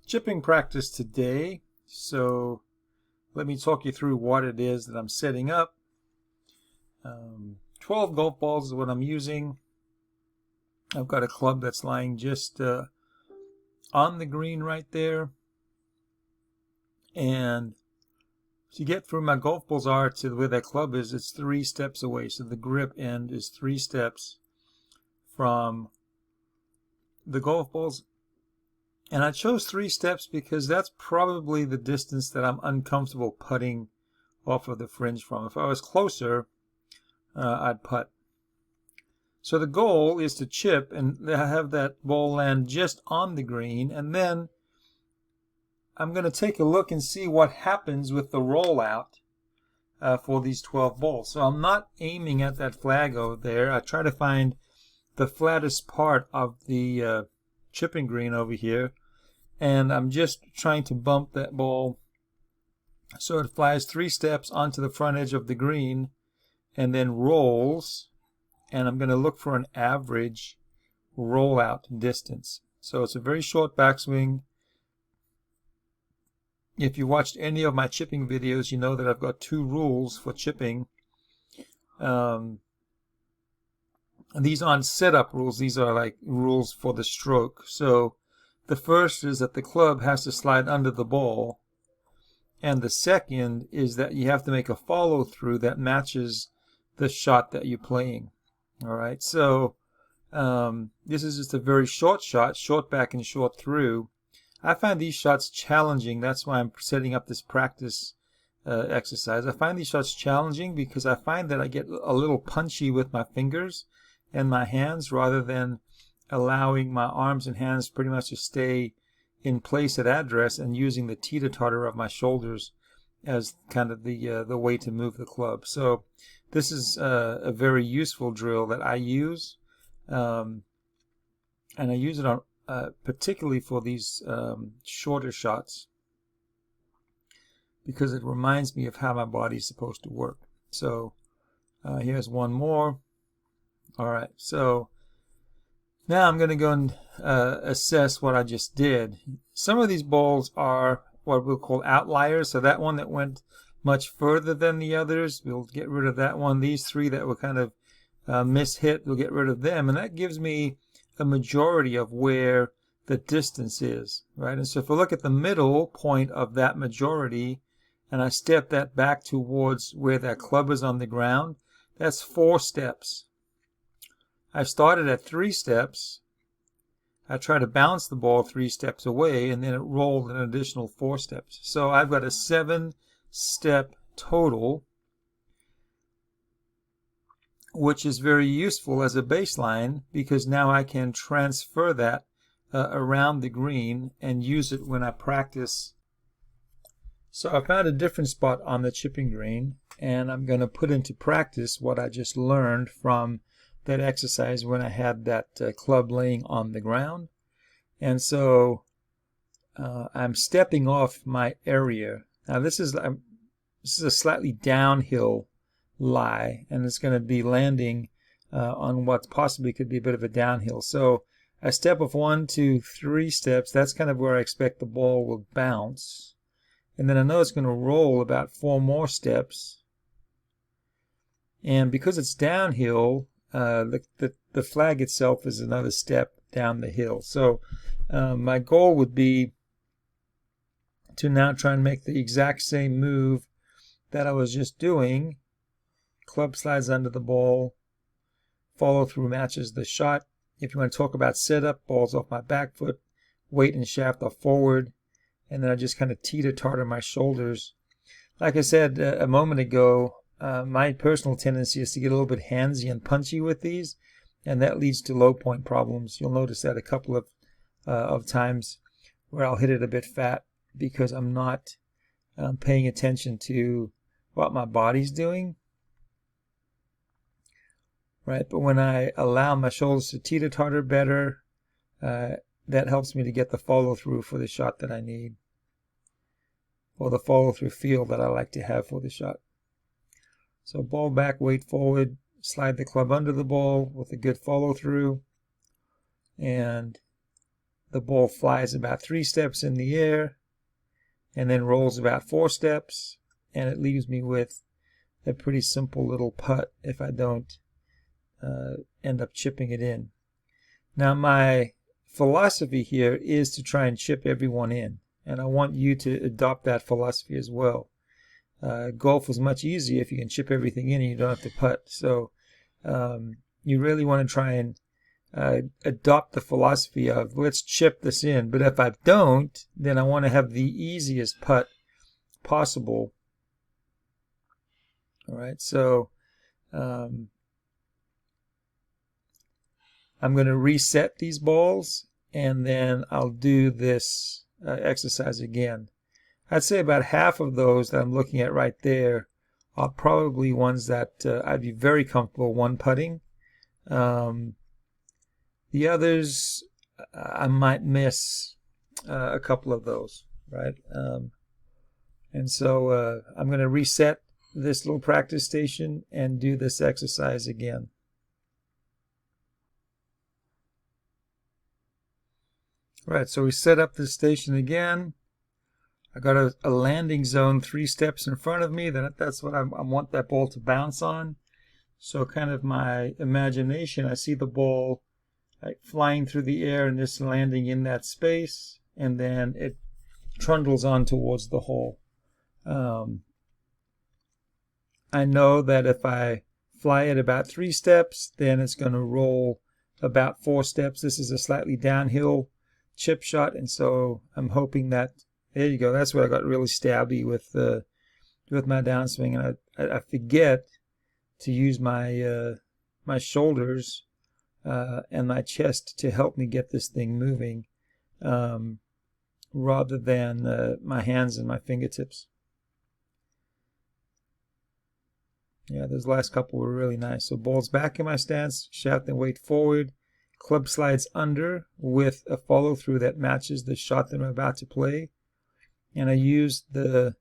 chipping practice today. So let me talk you through what it is that I'm setting up. 12 golf balls is what I'm using. I've got a club that's lying just on the green right there. And to get from my golf balls are to where that club is, it's 3 steps away. So the grip end is 3 steps from the golf balls. And I chose 3 steps because that's probably the distance that I'm uncomfortable putting off of the fringe from. If I was closer, I'd putt. So the goal is to chip and have that ball land just on the green, and then I'm going to take a look and see what happens with the rollout for these 12 balls. So I'm not aiming at that flag over there. I try to find the flattest part of the chipping green over here, and I'm just trying to bump that ball so it flies 3 steps onto the front edge of the green and then rolls, and I'm going to look for an average rollout distance. So it's a very short backswing. If you watched any of my chipping videos, you know that I've got 2 rules for chipping. These aren't setup rules. These are like rules for the stroke. So the first is that the club has to slide under the ball. And the second is that you have to make a follow through that matches the shot that you're playing. All right. So this is just a very short shot, short back and short through. I find these shots challenging. That's why I'm setting up this practice exercise. I find these shots challenging because I find that I get a little punchy with my fingers and my hands rather than allowing my arms and hands pretty much to stay in place at address and using the teeter-totter of my shoulders as kind of the way to move the club. So this is a very useful drill that I use, and I use it on particularly for these shorter shots because it reminds me of how my body is supposed to work. So here's one more. All right, so now I'm going to go and assess what I just did. Some of these balls are what we'll call outliers. So that one that went much further than the others, we'll get rid of that one. These 3 that were kind of mishit, we'll get rid of them. And that gives me a majority of where the distance is, right? And so if I look at the middle point of that majority and I step that back towards where that club is on the ground, that's 4 steps. I started at 3 steps. I try to bounce the ball 3 steps away, and then it rolled an additional 4 steps. So I've got a 7-step total, which is very useful as a baseline because now I can transfer that around the green and use it when I practice. So I found a different spot on the chipping green, and I'm going to put into practice what I just learned from that exercise when I had that club laying on the ground. And so I'm stepping off my area. Now this is a slightly downhill lie, and it's going to be landing on what possibly could be a bit of a downhill. So I step off 1, 2, 3 steps. That's kind of where I expect the ball will bounce. And then I know it's going to roll about 4 more steps. And because it's downhill, the flag itself is another step down the hill. So my goal would be to now try and make the exact same move that I was just doing. Club slides under the ball, follow through matches the shot. If you want to talk about setup, ball's off my back foot, weight and shaft are forward, and then I just kind of teeter-totter my shoulders. Like I said a moment ago, my personal tendency is to get a little bit handsy and punchy with these, and that leads to low point problems. You'll notice that a couple of times where I'll hit it a bit fat because I'm not paying attention to what my body's doing. Right, but when I allow my shoulders to teeter-totter better, that helps me to get the follow-through for the shot that I need, or the follow-through feel that I like to have for the shot. So ball back, weight forward, slide the club under the ball with a good follow-through, and the ball flies about 3 steps in the air and then rolls about 4 steps, and it leaves me with a pretty simple little putt if I don't end up chipping it in. Now my philosophy here is to try and chip everyone in, and I want you to adopt that philosophy as well. Golf is much easier if you can chip everything in and you don't have to putt. So you really want to try and adopt the philosophy of let's chip this in, but if I don't, then I want to have the easiest putt possible. All right, so I'm going to reset these balls, and then I'll do this exercise again. I'd say about half of those that I'm looking at right there are probably ones that I'd be very comfortable one-putting. The others, I might miss a couple of those, right? And so I'm going to reset this little practice station and do this exercise again. Right, so we set up this station again. I got a landing zone 3 steps in front of me. That's what I want that ball to bounce on. So kind of my imagination, I see the ball flying through the air and just landing in that space, and then it trundles on towards the hole. I know that if I fly it about 3 steps, then it's going to roll about 4 steps. This is a slightly downhill chip shot, and so I'm hoping that, there you go, that's where I got really stabby with my downswing, and I forget to use my my shoulders and my chest to help me get this thing moving, rather than my hands and my fingertips. Yeah, those last couple were really nice. So ball's back in my stance, shaft and weight forward, club slides under with a follow through that matches the shot that I'm about to play, and I use the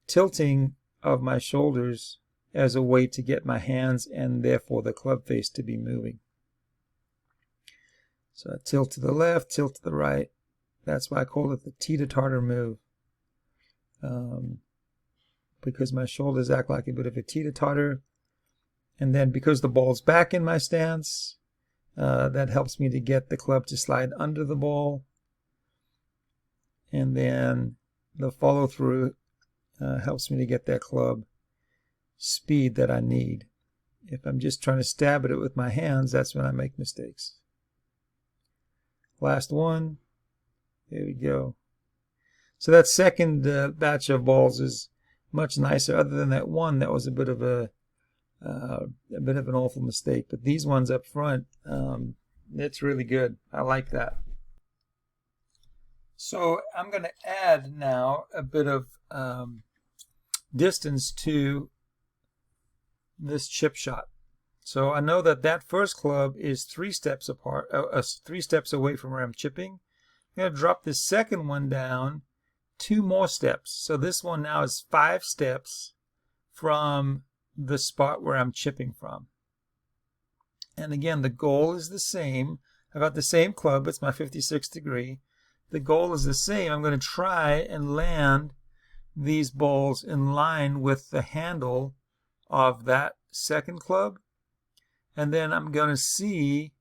tilting of my shoulders as a way to get my hands and therefore the club face to be moving. So I tilt to the left, tilt to the right. That's why I call it the teeter-totter move. Because my shoulders act like a bit of a teeter-totter. And then because the ball's back in my stance, that helps me to get the club to slide under the ball. And then the follow-through helps me to get that club speed that I need. If I'm just trying to stab at it with my hands, that's when I make mistakes. Last one. There we go. So that second batch of balls is much nicer. Other than that one, that was a bit of an awful mistake. But these ones up front, it's really good. I like that. So I'm going to add now a bit of distance to this chip shot. So I know that that first club is 3 steps apart, 3 steps away from where I'm chipping. I'm going to drop this second one down 2 more steps. So this one now is 5 steps from the spot where I'm chipping from. And again, the goal is the same. I got the same club. It's my 56 degree. The goal is the same. I'm going to try and land these balls in line with the handle of that second club. And then I'm going to see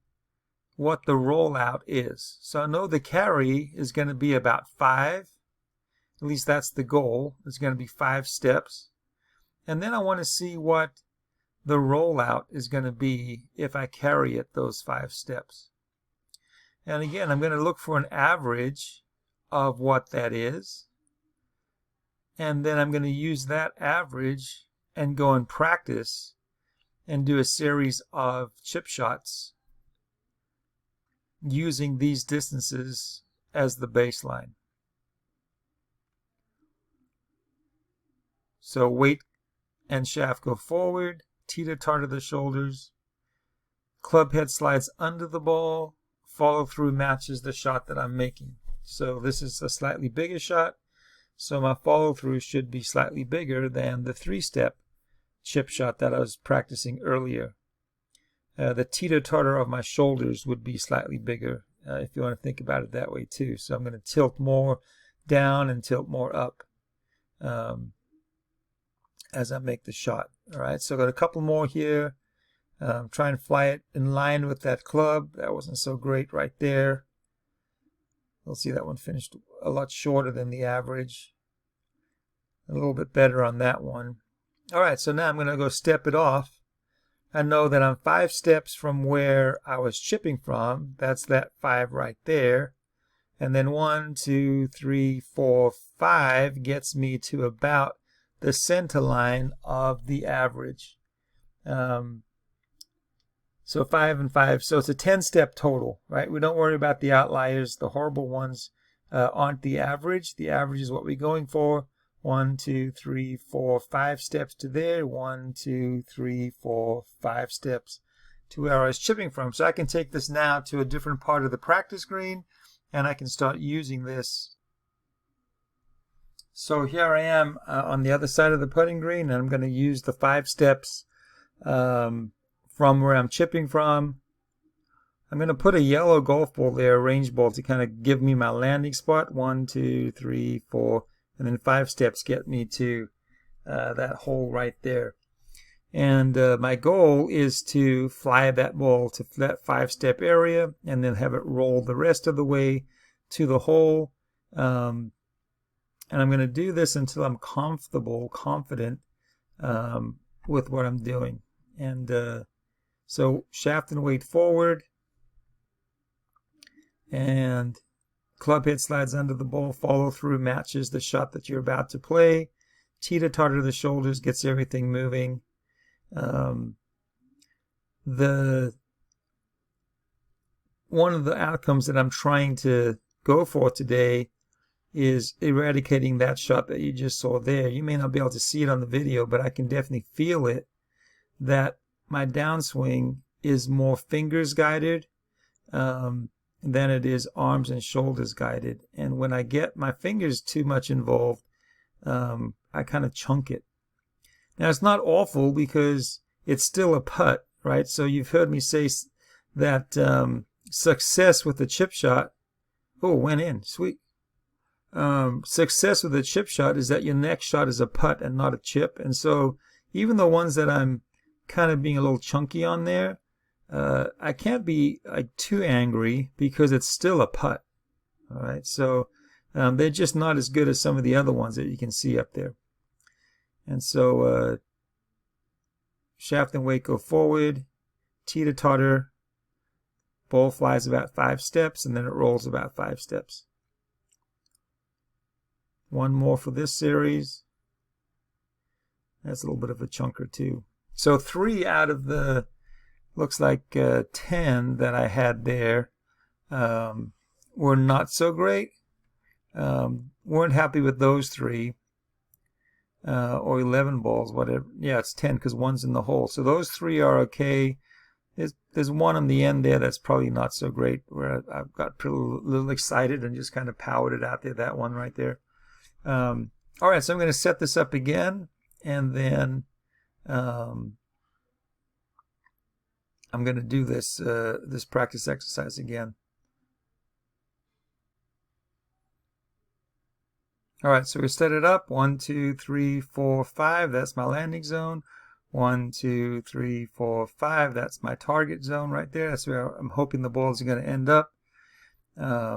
what the rollout is. So I know the carry is going to be about 5. At least that's the goal. It's going to be 5 steps. And then I want to see what the rollout is going to be if I carry it those 5 steps. And again, I'm going to look for an average of what that is. And then I'm going to use that average and go and practice and do a series of chip shots using these distances as the baseline. So weight and shaft go forward, teeter-totter the shoulders, club head slides under the ball, follow through matches the shot that I'm making. So this is a slightly bigger shot, so my follow through should be slightly bigger than the 3-step chip shot that I was practicing earlier. The teeter-totter of my shoulders would be slightly bigger if you want to think about it that way too. So I'm going to tilt more down and tilt more up as I make the shot. All right, so I've got a couple more here. Try and fly it in line with that club. That wasn't so great right there. You'll see that one finished a lot shorter than the average. A little bit better on that one. All right, so now I'm going to go step it off. I know that I'm 5 steps from where I was chipping from. That's that 5 right there. And then 1, 2, 3, 4, 5 gets me to about the center line of the average. So 5 and 5, so it's a 10-step total, right? We don't worry about the outliers. The horrible ones aren't the average. The average is what we're going for. 1, 2, 3, 4, 5 steps to there. 1, 2, 3, 4, 5 steps to where I was chipping from. So I can take this now to a different part of the practice green, and I can start using this. So here I am on the other side of the putting green, and I'm going to use the 5 steps from where I'm chipping from. I'm going to put a yellow golf ball there, a range ball, to kind of give me my landing spot. 1, 2, 3, 4, and then 5 steps get me to that hole right there. And my goal is to fly that ball to that 5-step area and then have it roll the rest of the way to the hole. And I'm going to do this until I'm confident with what I'm doing. And so shaft and weight forward, and club head slides under the ball, follow through matches the shot that you're about to play. Teeter-totter the shoulders, gets everything moving. One of the outcomes that I'm trying to go for today is eradicating that shot that you just saw there. You may not be able to see it on the video, but I can definitely feel it, that my downswing is more fingers guided than it is arms and shoulders guided. And when I get my fingers too much involved, I kind of chunk it. Now, it's not awful because it's still a putt, right? So you've heard me say that success with the chip shot, oh, went in, sweet. Success with a chip shot is that your next shot is a putt and not a chip. And so even the ones that I'm kind of being a little chunky on there, I can't be like too angry because it's still a putt. All right, so they're just not as good as some of the other ones that you can see up there. And so shaft and weight go forward, teeter-totter, ball flies about 5 steps, and then it rolls about 5 steps. One more for this series. That's a little bit of a chunker too. So 3 out of the, looks like 10 that I had there were not so great. Weren't happy with those 3. Or 11 balls, whatever. Yeah, it's 10 because one's in the hole. So those 3 are okay. There's one on the end there that's probably not so great, where I've got a little excited and just kind of powered it out there, that one right there. All right, so I'm going to set this up again, and then I'm going to do this this practice exercise again. All right, so we set it up. 1, 2, 3, 4, 5. That's my landing zone. 1, 2, 3, 4, 5. That's my target zone right there. That's where I'm hoping the balls are going to end up. My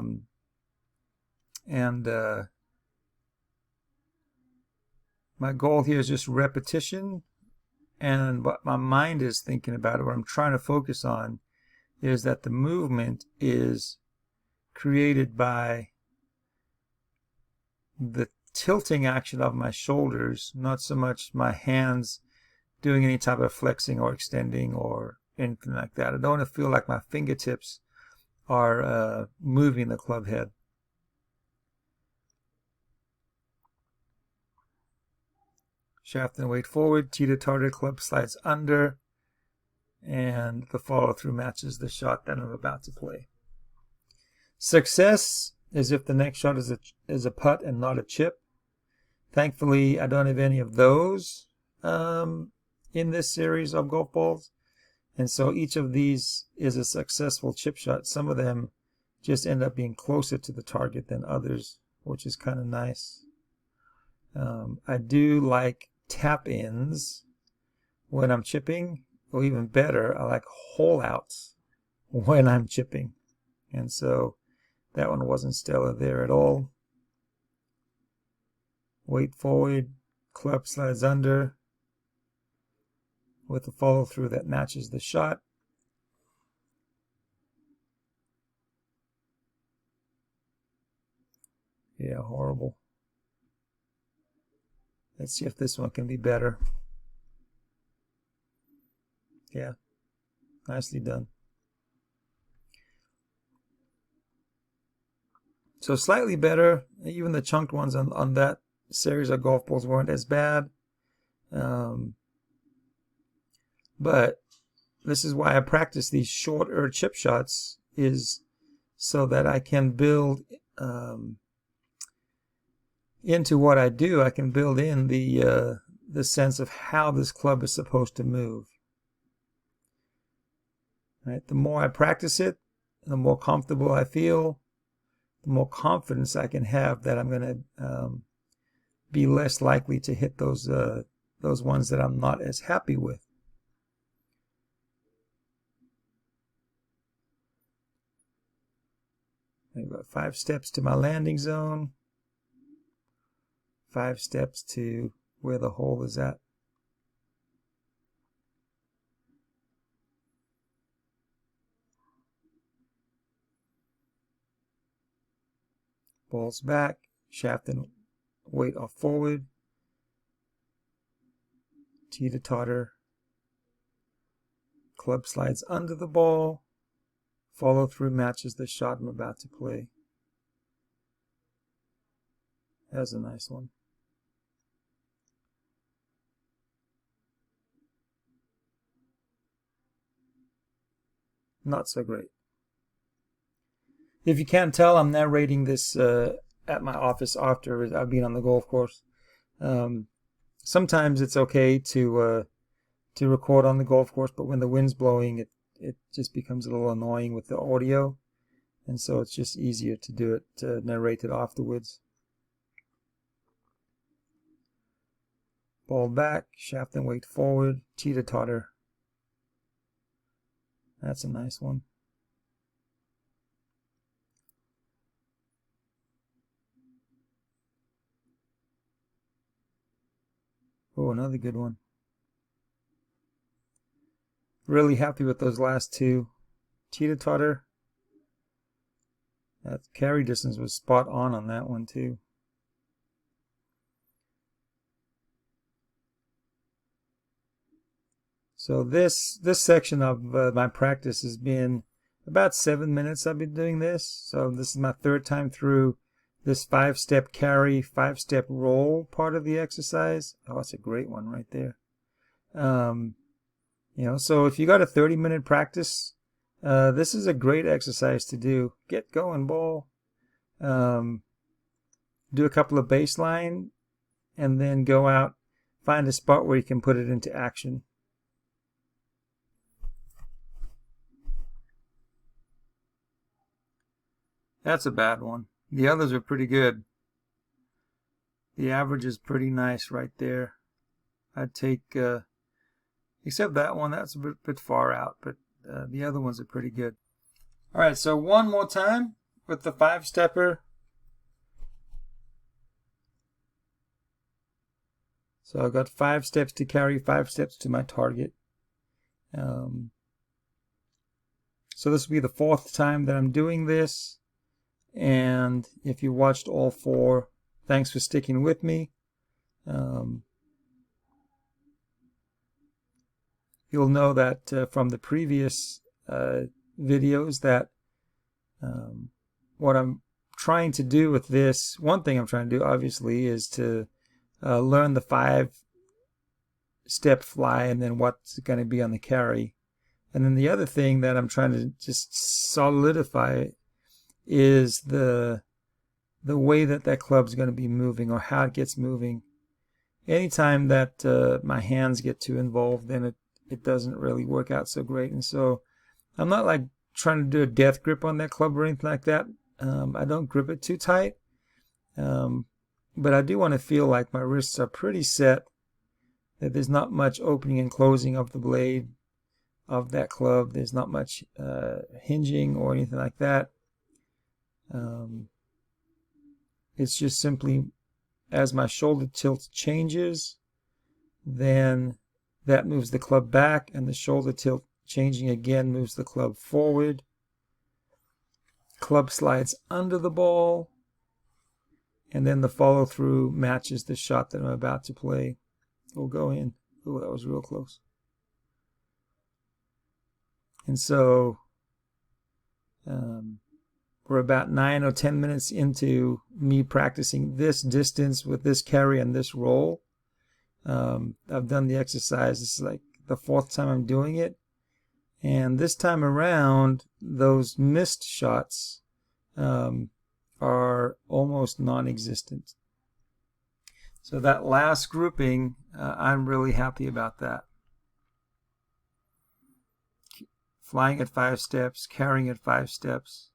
goal here is just repetition. And what my mind is thinking about, or what I'm trying to focus on, is that the movement is created by the tilting action of my shoulders, not so much my hands doing any type of flexing or extending or anything like that. I don't want to feel like my fingertips are moving the club head. Shaft and weight forward, teeter-totter, club slides under, and the follow-through matches the shot that I'm about to play. Success is if the next shot is a putt and not a chip. Thankfully, I don't have any of those in this series of golf balls, and so each of these is a successful chip shot. Some of them just end up being closer to the target than others, which is kind of nice. I do like tap-ins when I'm chipping, or even better, I like hole-outs when I'm chipping. And so that one wasn't stellar there at all. Weight forward, club slides under with a follow-through that matches the shot. Yeah, horrible. Let's see if this one can be better. Yeah, nicely done. So slightly better. Even the chunked ones on that series of golf balls weren't as bad. But this is why I practice these shorter chip shots, is so that I can build into what I do. I can build in the sense of how this club is supposed to move. Right? The more I practice it, the more comfortable I feel, the more confidence I can have that I'm going to be less likely to hit those ones that I'm not as happy with. I've got 5 steps to my landing zone, 5 steps to where the hole is at. Balls back, shaft and weight off forward, teeter-totter, club slides under the ball, follow through matches the shot I'm about to play. That's a nice one. Not so great. If you can't tell, I'm narrating this at my office after I've been on the golf course. Sometimes it's okay to record on the golf course, but when the wind's blowing, it just becomes a little annoying with the audio, and so it's just easier to do it, to narrate it afterwards. Ball back, shaft and weight forward, teeter-totter. That's a nice one. Oh, another good one. Really happy with those last two. Teeter-totter. That carry distance was spot on that one too. So this section of my practice has been about 7 minutes. I've been doing this. So this is my 3rd time through this 5-step carry, 5-step roll part of the exercise. Oh, that's a great one right there. So if you got a 30-minute practice, this is a great exercise to do. Get going, ball. Do a couple of baseline, and then go out, find a spot where you can put it into action. That's a bad one. The others are pretty good. The average is pretty nice right there. I'd take, except that one, that's a bit far out, but the other ones are pretty good. All right, so one more time with the 5-stepper. So I've got 5 steps to carry, 5 steps to my target. So this will be the 4th time that I'm doing this. And if you watched all 4, thanks for sticking with me. You'll know that from the previous videos that what I'm trying to do with this, one thing I'm trying to do obviously is to learn the 5-step fly and then what's going to be on the carry. And then the other thing that I'm trying to just solidify is the way that club's going to be moving, or how it gets moving. Anytime that my hands get too involved, then it doesn't really work out so great. And so I'm not like trying to do a death grip on that club or anything like that. I don't grip it too tight, but I do want to feel like my wrists are pretty set, that there's not much opening and closing of the blade of that club. There's not much hinging or anything like that. It's just simply as my shoulder tilt changes, then that moves the club back, and the shoulder tilt changing again moves the club forward. Club slides under the ball, and then the follow through matches the shot that I'm about to play. Will go in. Oh, that was real close. And so we're about 9 or 10 minutes into me practicing this distance with this carry and this roll. I've done the exercise. This is like the 4th time I'm doing it. And this time around, those missed shots are almost non-existent. So that last grouping, I'm really happy about that. Flying at 5 steps, carrying at 5 steps,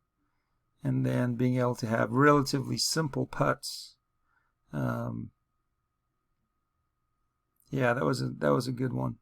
and then being able to have relatively simple putts. Yeah, that was a good one.